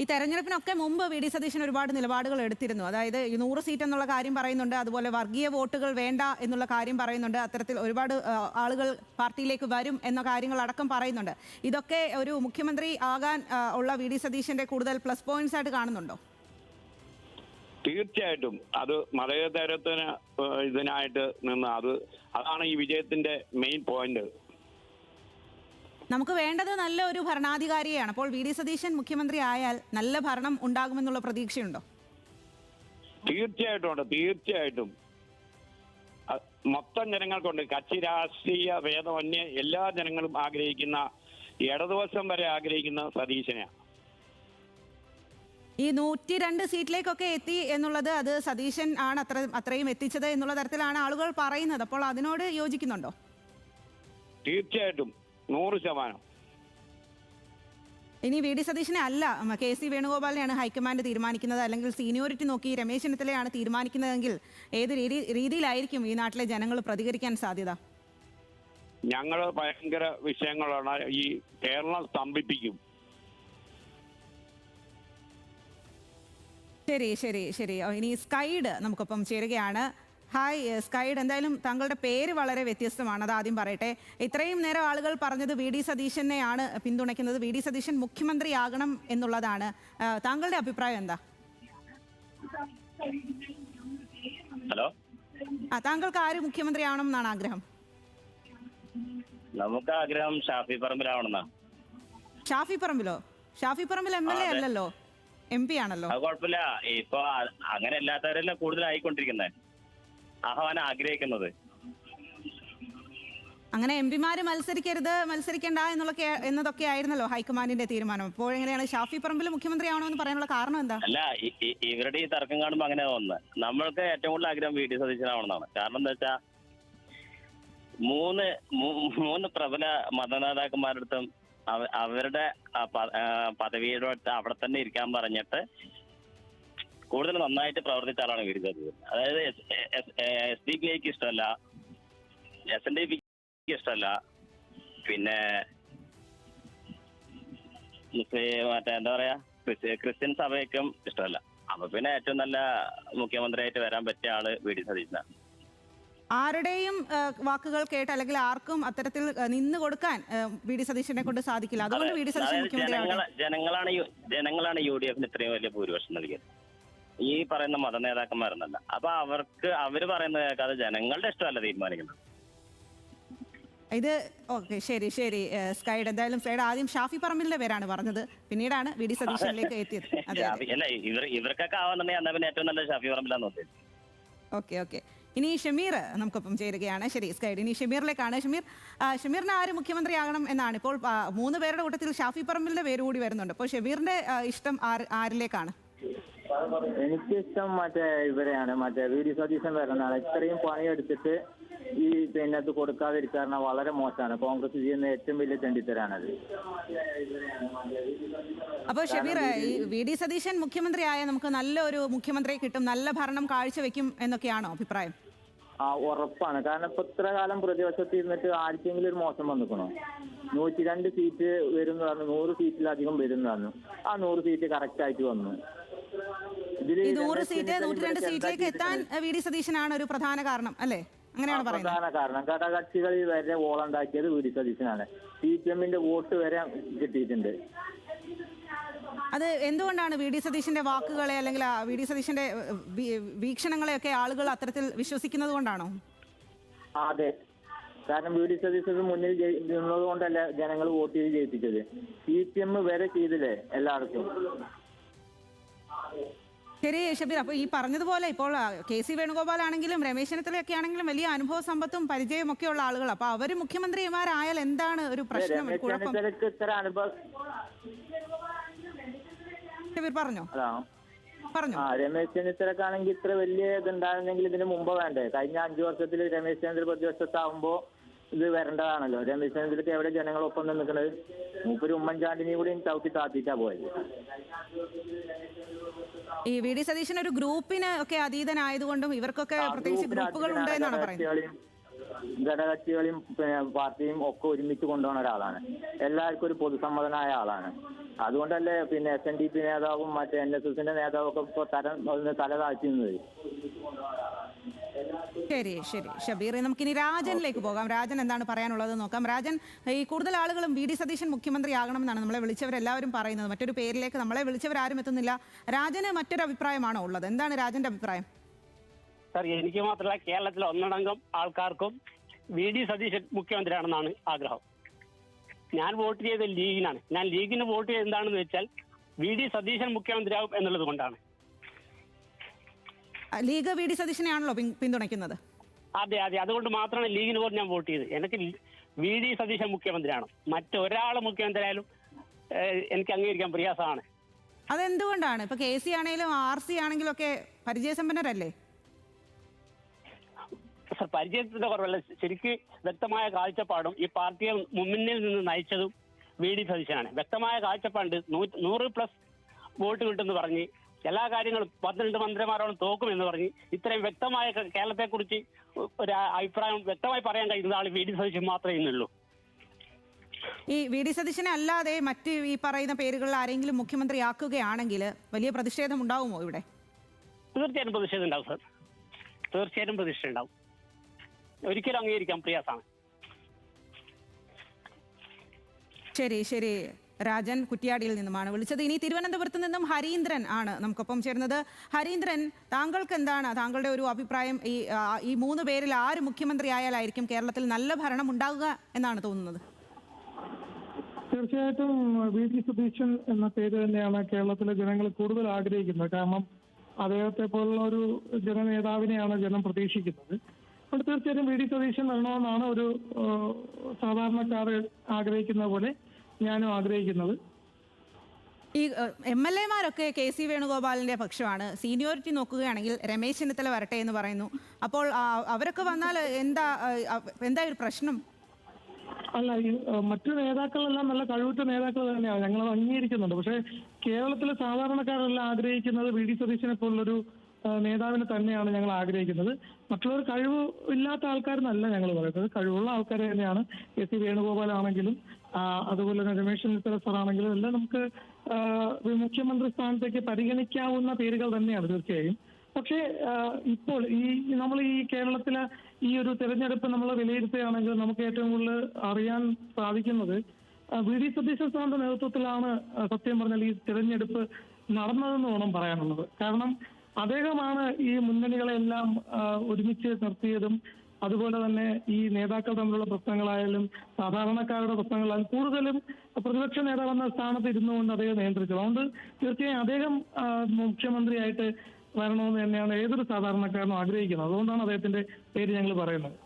ഈ തെരഞ്ഞെടുപ്പിനൊക്കെ മുമ്പ് V D Satheesan ഒരുപാട് നിലപാടുകൾ എടുത്തിരുന്നു. അതായത് 100 സീറ്റ് എന്നുള്ള കാര്യം പറയുന്നുണ്ട്, അതുപോലെ വർഗീയ വോട്ടുകൾ വേണ്ട എന്നുള്ള കാര്യം പറയുന്നുണ്ട്, അത്തരത്തിൽ ഒരുപാട് ആളുകൾ പാർട്ടിയിലേക്ക് വരും എന്ന കാര്യങ്ങൾ അടക്കം പറയുന്നുണ്ട്. ഇതൊക്കെ ഒരു മുഖ്യമന്ത്രി ആകാൻ ഉള്ള വി ഡി സതീശന്റെ കൂടുതൽ പ്ലസ് പോയിന്റ്സ് ആയിട്ട് കാണുന്നുണ്ടോ? തീർച്ചയായിട്ടും അത് മതേതരത്തിന് ഇതിനായിട്ട് നിന്ന് അതാണ് ഈ വിജയത്തിന്റെ മെയിൻ പോയിന്റ്. നമുക്ക് വേണ്ടത് നല്ല ഒരു ഭരണാധികാരിയാണ്. അപ്പോൾ വി ഡി സതീശൻ മുഖ്യമന്ത്രി ആയാൽ നല്ല ഭരണം ഉണ്ടാകുമെന്നുള്ള പ്രതീക്ഷയുണ്ടോ? തീർച്ചയായിട്ടും ഉണ്ട്, തീർച്ചയായിട്ടും. മൊത്തം ജനങ്ങൾക്കുണ്ട്. കക്ഷി രാഷ്ട്രീയ ഭേദമന്യേ എല്ലാ ജനങ്ങളും ആഗ്രഹിക്കുന്ന, ഇടതുവശം വരെ ആഗ്രഹിക്കുന്ന സതീശനെയാണ്. ഈ 102 സീറ്റിലേക്കൊക്കെ എത്തി എന്നുള്ളത് അത് സതീശൻ ആണ് അത്രയും എത്തിച്ചത് എന്നുള്ള തരത്തിലാണ് ആളുകൾ പറയുന്നത്. അപ്പോൾ അതിനോട് യോജിക്കുന്നുണ്ടോ? തീർച്ചയായിട്ടും 100%. ഇനി വി ഡി സതീശനെ അല്ല കെ സി വേണുഗോപാലിനെയാണ് ഹൈക്കമാൻഡ് തീരുമാനിക്കുന്നത്, അല്ലെങ്കിൽ സീനിയോറിറ്റി നോക്കി രമേശ് ചെന്നിത്തലയാണ് തീരുമാനിക്കുന്നതെങ്കിൽ ഏത് രീതിയിലായിരിക്കും ഈ നാട്ടിലെ ജനങ്ങൾ പ്രതികരിക്കാൻ സാധ്യത? ഞങ്ങൾ ഭയങ്കര വിഷയങ്ങളാണ്. ഈ കേരളം സ്തംഭിപ്പിക്കും. ശരി ശരി ശരി ഇനി സ്കൈഡ് നമുക്കൊപ്പം ചേരുകയാണ്. ഹായ് സ്കൈഡ്, എന്തായാലും താങ്കളുടെ പേര് വളരെ വ്യത്യസ്തമാണ്, അത് ആദ്യം പറയട്ടെ. ഇത്രയും നേരം ആളുകൾ പറഞ്ഞത് വി ഡി സതീശനെയാണ് പിന്തുണയ്ക്കുന്നത്, വി ഡി സതീശൻ മുഖ്യമന്ത്രിയാകണം എന്നുള്ളതാണ്. താങ്കളുടെ അഭിപ്രായം എന്താ? ഹലോ, താങ്കൾക്ക് ആര് മുഖ്യമന്ത്രി ആവണം എന്നാണ് ആഗ്രഹം? നമുക്ക് ആഗ്രഹം ഷാഫി പറമ്പിലാവണമെന്നാ. ഷാഫി പറമ്പിലോ? ഷാഫി പറമ്പിൽ MLA അല്ലല്ലോ, MP ആണല്ലോ. അത് കുഴപ്പമില്ല. ഇപ്പൊ അങ്ങനെ അല്ലാത്തവരല്ല കൂടുതലായിക്കൊണ്ടിരിക്കുന്നത്, ആഹ്വാനം ആഗ്രഹിക്കുന്നത്. അങ്ങനെ MP മാര് മത്സരിക്കേണ്ട എന്നതൊക്കെ ആയിരുന്നല്ലോ ഹൈക്കമാൻഡിന്റെ തീരുമാനം. അപ്പോൾ എങ്ങനെയാണ് ഷാഫി പറമ്പിൽ മുഖ്യമന്ത്രി ആവണമെന്ന് പറയാനുള്ള കാരണം എന്താ? അല്ല, ഇവരുടെ ഈ തർക്കം കാണുമ്പോൾ അങ്ങനെ തോന്നുന്നത്. നമ്മൾക്ക് ഏറ്റവും കൂടുതൽ ആഗ്രഹം വി ഡി സതീശനാവണമെന്നാണ്. കാരണം എന്താ വെച്ചാൽ മൂന്ന് പ്രബല മതനേതാക്കന്മാരുടെ അവരുടെ പദവിയുടെ അവിടെ തന്നെ ഇരിക്കാൻ പറഞ്ഞിട്ട് കൂടുതൽ നന്നായിട്ട് പ്രവർത്തിച്ച ആളാണ് വി ഡി സതീശൻ. അതായത് SDPIക്ക് ഇഷ്ടമല്ല, SNDPക്ക് ഇഷ്ടമല്ല, പിന്നെ മറ്റേ എന്താ പറയാ ക്രിസ്ത്യൻ സഭയ്ക്കും ഇഷ്ടമല്ല. അപ്പൊ പിന്നെ ഏറ്റവും നല്ല മുഖ്യമന്ത്രിയായിട്ട് വരാൻ പറ്റിയ ആള് വി ഡി സതീശനാണ്. ആരുടെയും വാക്കുകൾ കേട്ട് അല്ലെങ്കിൽ ആർക്കും അത്തരത്തിൽ നിന്ന് കൊടുക്കാൻ വി ഡി സതീശനെ കൊണ്ട് സാധിക്കില്ല. അതുകൊണ്ട് വി ഡി സതീശൻ മുഖ്യമന്ത്രിയാണ്. ജനങ്ങളാണ് UDF ഇത്രയും വലിയ ഭൂരിപക്ഷം നൽകിയത്, ഈ പറയുന്ന മതനേതാക്കന്മാരെന്നല്ല. അപ്പൊ അവര് പറയുന്നത് കേൾക്കാതെ ജനങ്ങളുടെ ഇഷ്ടമല്ല തീരുമാനിക്കുന്നത്. ഇത് ഓക്കെ, ശരി ശരി സ്കൈഡ്. എന്തായാലും സ്കൈഡ് ആദ്യം ഷാഫി പറമ്പിലിന്റെ പേരാണ് പറഞ്ഞത്, പിന്നീടാണ് വി ഡി സതീശനിലേക്ക് എത്തിയത്. അല്ല, ഇവർക്കൊക്കെ ആവാന്നുണ്ടെങ്കിൽ എന്നാ പിന്നെ ഏറ്റവും നല്ല ഷാഫി പറമ്പിലാന്ന് തോന്നുന്നത്. ഓക്കെ ഓക്കെ ഇനി ഷമീർ നമുക്കൊപ്പം ചേരുകയാണ്. ശരി സ്കൈഡ്, ഇനി ഷമീറിലേക്കാണ്. ഷമീറിന് ആര് മുഖ്യമന്ത്രിയാകണം എന്നാണ് ഇപ്പോൾ 3 പേരുടെ കൂട്ടത്തിൽ ഷാഫി പറമ്പിലിന്റെ പേര് കൂടി വരുന്നുണ്ട്. അപ്പോൾ ഷമീറിന്റെ ഇഷ്ടം ആരിലേക്കാണ്? എനിക്കിഷ്ടം ഇവരെയാണ്, വി ഡി സതീശൻ വരുന്നതാണ്. ഇത്രയും പണിയെടുത്തിട്ട് ഈ ഇത് കൊടുക്കാതിരിക്കാൻ വളരെ മോശമാണ്. കോൺഗ്രസ് ചെയ്യുന്ന ഏറ്റവും വലിയ തെണ്ടിത്തരാണത്. അപ്പോൾ ഷമീർ, ഈ വി ഡി സതീശൻ മുഖ്യമന്ത്രി ആയാൽ നമുക്ക് നല്ലൊരു മുഖ്യമന്ത്രിയെ കിട്ടും, നല്ല ഭരണം കാഴ്ചവെക്കും എന്നൊക്കെയാണോ അഭിപ്രായം? ഉറപ്പാണ്. കാരണം ഇപ്പൊ ഇത്ര കാലം പ്രതിപക്ഷത്ത് ഇരുന്നിട്ട് ആർക്കെങ്കിലും ഒരു മോശം വന്നിക്കണോ? 102 സീറ്റ് വരും പറഞ്ഞു, 100 സീറ്റിലധികം വരും പറഞ്ഞു. ആ 100 സീറ്റ് കറക്റ്റ് ആയിട്ട് വന്നു. 100 സീറ്റ് 102 സീറ്റിലേക്ക് എത്താൻ വി ഡി സതീശനാണ് ഒരു പ്രധാന കാരണം അല്ലേ? അങ്ങനെയാണ് പറയുന്നത്. പ്രധാന കാരണം ഘടകകക്ഷികളിൽ വരെ വോളുണ്ടാക്കിയത് വി ഡി സതീശനാണ്. CPM-ന്റെ വോട്ട് വരെ കിട്ടിയിട്ടുണ്ട്. അത് എന്തുകൊണ്ടാണ് വി ഡി സതീശന്റെ വാക്കുകളെ അല്ലെങ്കിൽ വി ഡി സതീശന്റെ വീക്ഷണങ്ങളെയൊക്കെ ആളുകൾ അത്തരത്തിൽ വിശ്വസിക്കുന്നത് കൊണ്ടാണോ? അതെ, കാരണം വി ഡി സതീശൻ മുന്നിൽ നിന്നത് കൊണ്ടല്ല ജനങ്ങൾ വോട്ട് ചെയ്ത് ജയിപ്പിച്ചത്. CPM വരെ ചെയ്തില്ലേ എല്ലാവർക്കും. ശരി ഷബീർ, അപ്പോൾ ഈ പറഞ്ഞതുപോലെ ഇപ്പോൾ കെ സി വേണുഗോപാൽ ആണെങ്കിലും രമേശ് ചെന്നിത്തലയൊക്കെ ആണെങ്കിലും വലിയ അനുഭവ സമ്പത്തും പരിചയവും ഒക്കെ ഉള്ള ആളുകൾ. അപ്പൊ അവര് മുഖ്യമന്ത്രിമാരായാൽ എന്താണ് ഒരു പ്രശ്നം? ഷബീർ പറഞ്ഞോ. രമേശ് ചെന്നിത്തലക്കാണെങ്കിൽ ഇത്ര വലിയ ഇതുണ്ടായിരുന്നെങ്കിൽ ഇതിന് മുമ്പ് വേണ്ടേ? കഴിഞ്ഞ 5 വർഷത്തിൽ രമേശ് ചെന്നിത്തല പ്രതിപക്ഷത്താവുമ്പോ ഇത് വരേണ്ടതാണല്ലോ. രമേശ് ചെന്നിത്തലക്ക് എവിടെ ജനങ്ങളൊപ്പം നിൽക്കുന്നത്? മൂപ്പര് ഉമ്മൻചാണ്ടിനെയും കൂടി ചവിട്ടി താത്തിട്ടാ പോയത്. ഈ വി ഡി സതീശൻ ഒരു ഗ്രൂപ്പിന് ഒക്കെ അതീതനായതുകൊണ്ടും ഇവർക്കൊക്കെ പ്രത്യേകിച്ച് ഗ്രൂപ്പുകൾ ഉണ്ട് എന്നാണ് പറയുന്നത്. ഘടകകക്ഷികളെയും പാർട്ടിയും ഒക്കെ ഒരുമിച്ച് കൊണ്ടുപോകുന്ന ഒരാളാണ്. എല്ലാവർക്കും ഒരു പൊതുസമ്മതനായ ആളാണ്. അതുകൊണ്ടല്ലേ SNDP നേതാവും മറ്റേ NSSന്റെ നേതാവും ഒക്കെ ഇപ്പോൾ തല താഴ്ത്തുന്നത്. ശരി ശരി ഷബീർ, നമുക്കിനി രാജനിലേക്ക് പോകാം. രാജൻ എന്താണ് പറയാനുള്ളത് നോക്കാം. രാജൻ, ഈ കൂടുതൽ ആളുകളും VD സതീശൻ മുഖ്യമന്ത്രിയാകണമെന്നാണ് നമ്മളെ വിളിച്ചവരെല്ലാവരും പറയുന്നത്. മറ്റൊരു പേരിലേക്ക് നമ്മളെ വിളിച്ചവരാരും എത്തുന്നില്ല. രാജന് മറ്റൊരു അഭിപ്രായമാണോ ഉള്ളത്? എന്താണ് രാജന്റെ അഭിപ്രായം? സാർ, എനിക്ക് മാത്രമല്ല കേരളത്തിലെ ഒന്നടങ്കം ആൾക്കാർക്കും VD സതീശൻ മുഖ്യമന്ത്രിയാണെന്നാണ് ആഗ്രഹം. ഞാൻ വോട്ട് ചെയ്തത് ലീഗിനാണ്. ഞാൻ ലീഗിന് വോട്ട് ചെയ്ത് എന്താണെന്ന് വെച്ചാൽ VD സതീശൻ മുഖ്യമന്ത്രിയാവും എന്നുള്ളത് കൊണ്ടാണ്. League VD സതീശനെയാണല്ലോ പിന്തുണയ്ക്കുന്നത്? അതെ അതെ, അതുകൊണ്ട് മാത്രമാണ് ലീഗിന് പോലും ഞാൻ വോട്ട് ചെയ്തത്. എനിക്ക് VD സതീശൻ മുഖ്യമന്ത്രിയാണ്. മറ്റൊരാൾ മുഖ്യമന്ത്രി ആയാലും എനിക്ക് അംഗീകരിക്കാൻ പ്രയാസമാണ്. അതെന്തുകൊണ്ടാണ്? ഇപ്പൊ KC ആണെങ്കിലും RC ആണെങ്കിലും ഒക്കെ പരിചയസമ്പന്നരല്ലേ? സർ, പരിചയത്തിന്റെ കുറവല്ല, ശരിക്ക് വ്യക്തമായ കാഴ്ചപ്പാടും ഈ പാർട്ടിയെ മുന്നിൽ നിന്ന് നയിച്ചതും VD സതീശനാണ്. വ്യക്തമായ കാഴ്ചപ്പാട് 100+ വോട്ട് കിട്ടുമെന്ന് പറഞ്ഞ് എല്ലാ കാര്യങ്ങളും 12 മന്ത്രിമാരോളം തോക്കുമെന്ന് പറഞ്ഞ് ഇത്രയും വ്യക്തമായ കേരളത്തെക്കുറിച്ച് ഒരു അഭിപ്രായം വ്യക്തമായി പറയാൻ കഴിയുന്ന ആൾ VD സതീശൻ മാത്രമേ ഇന്നുള്ളൂ. ഈ VD സതീശനെ അല്ലാതെ മറ്റ് ഈ പറയുന്ന പേരുകളിൽ ആരെങ്കിലും മുഖ്യമന്ത്രിയാക്കുകയാണെങ്കിൽ വലിയ പ്രതിഷേധം ഉണ്ടാവുമോ ഇവിടെ? തീർച്ചയായും പ്രതിഷേധം ഉണ്ടാവും സർ, തീർച്ചയായും പ്രതിഷേധം ഉണ്ടാവും. ഒരിക്കലും അംഗീകരിക്കാൻ പ്രയാസമാണ്. ശരി ശരി, രാജൻ കുറ്റ്യാടിയിൽ നിന്നുമാണ് വിളിച്ചത്. ഇനി തിരുവനന്തപുരത്ത് നിന്നും ഹരീന്ദ്രൻ ആണ് നമുക്കൊപ്പം ചേരുന്നത്. ഹരീന്ദ്രൻ, താങ്കൾക്ക് എന്താണ് താങ്കളുടെ ഒരു അഭിപ്രായം? ഈ 3 പേരിൽ ആര് മുഖ്യമന്ത്രി ആയാലായിരിക്കും കേരളത്തിൽ നല്ല ഭരണം ഉണ്ടാകുക എന്നാണ് തോന്നുന്നത്? തീർച്ചയായിട്ടും VD സതീശൻ എന്ന പേര് തന്നെയാണ് കേരളത്തിലെ ജനങ്ങൾ കൂടുതൽ ആഗ്രഹിക്കുന്നത്. കാരണം അദ്ദേഹത്തെ പോലുള്ള ഒരു ജനനേതാവിനെയാണ് ജനം പ്രതീക്ഷിക്കുന്നത്. അപ്പോൾ തീർച്ചയായിട്ടും VD സതീശൻ വരണമെന്നാണ് ഒരു സാധാരണക്കാർ ആഗ്രഹിക്കുന്ന പോലെ ഞാനും ആഗ്രഹിക്കുന്നത്. ഈ MLA-മാരൊക്കെ KC വേണുഗോപാലിന്റെ പക്ഷമാണ്. സീനിയോറിറ്റി നോക്കുകയാണെങ്കിൽ രമേശ് ചെന്നിത്തല വരട്ടെ എന്ന് പറയുന്നു. അപ്പോൾ അവരൊക്കെ വന്നാൽ എന്താ ഒരു പ്രശ്നം? അല്ല, ഈ മറ്റു നേതാക്കളെല്ലാം നല്ല കഴിവുറ്റ നേതാക്കൾ തന്നെയാണ്, ഞങ്ങൾ അംഗീകരിക്കുന്നുണ്ട്. പക്ഷേ കേരളത്തിലെ സാധാരണക്കാരെല്ലാം ആഗ്രഹിക്കുന്നത് VD സതീശനെ പോലുള്ളൊരു നേതാവിനെ തന്നെയാണ് ഞങ്ങൾ ആഗ്രഹിക്കുന്നത്. മറ്റുള്ളവർ കഴിവ് ഇല്ലാത്ത ആൾക്കാരെന്നല്ല ഞങ്ങൾ പറയുന്നത്, കഴിവുള്ള ആൾക്കാരെ തന്നെയാണ്. KC വേണുഗോപാൽ ആണെങ്കിലും അതുപോലെ തന്നെ രമേശ് ചെന്നിത്തല സാർ ആണെങ്കിലും എല്ലാം നമുക്ക് മുഖ്യമന്ത്രി സ്ഥാനത്തേക്ക് പരിഗണിക്കാവുന്ന പേരുകൾ തന്നെയാണ് തീർച്ചയായും. പക്ഷേ ഇപ്പോൾ നമ്മൾ ഈ കേരളത്തിലെ ഈ ഒരു തെരഞ്ഞെടുപ്പ് നമ്മൾ വിലയിരുത്തുകയാണെങ്കിൽ നമുക്ക് ഏറ്റവും കൂടുതൽ അറിയാൻ സാധിക്കുന്നത് VD സതീശൻ സാറിന്റെ നേതൃത്വത്തിലാണ് സത്യം പറഞ്ഞാൽ ഈ തെരഞ്ഞെടുപ്പ് നടന്നതെന്ന് വേണം പറയാനുള്ളത്. കാരണം അദ്ദേഹമാണ് ഈ മുന്നണികളെല്ലാം ഒരുമിച്ച് നിർത്തിയതും അതുപോലെ തന്നെ ഈ നേതാക്കൾ തമ്മിലുള്ള പ്രശ്നങ്ങളായാലും സാധാരണക്കാരുടെ പ്രശ്നങ്ങളായാലും കൂടുതലും പ്രതിപക്ഷ നേതാവെന്ന സ്ഥാനത്ത് ഇരുന്നുകൊണ്ട് അദ്ദേഹം നിയന്ത്രിച്ചത്. അതുകൊണ്ട് തീർച്ചയായും അദ്ദേഹം മുഖ്യമന്ത്രിയായിട്ട് വരണമെന്ന് തന്നെയാണ് ഏതൊരു സാധാരണക്കാരനും ആഗ്രഹിക്കുന്നത്. അതുകൊണ്ടാണ് അദ്ദേഹത്തിന്റെ പേര് ഞങ്ങൾ പറയുന്നത്.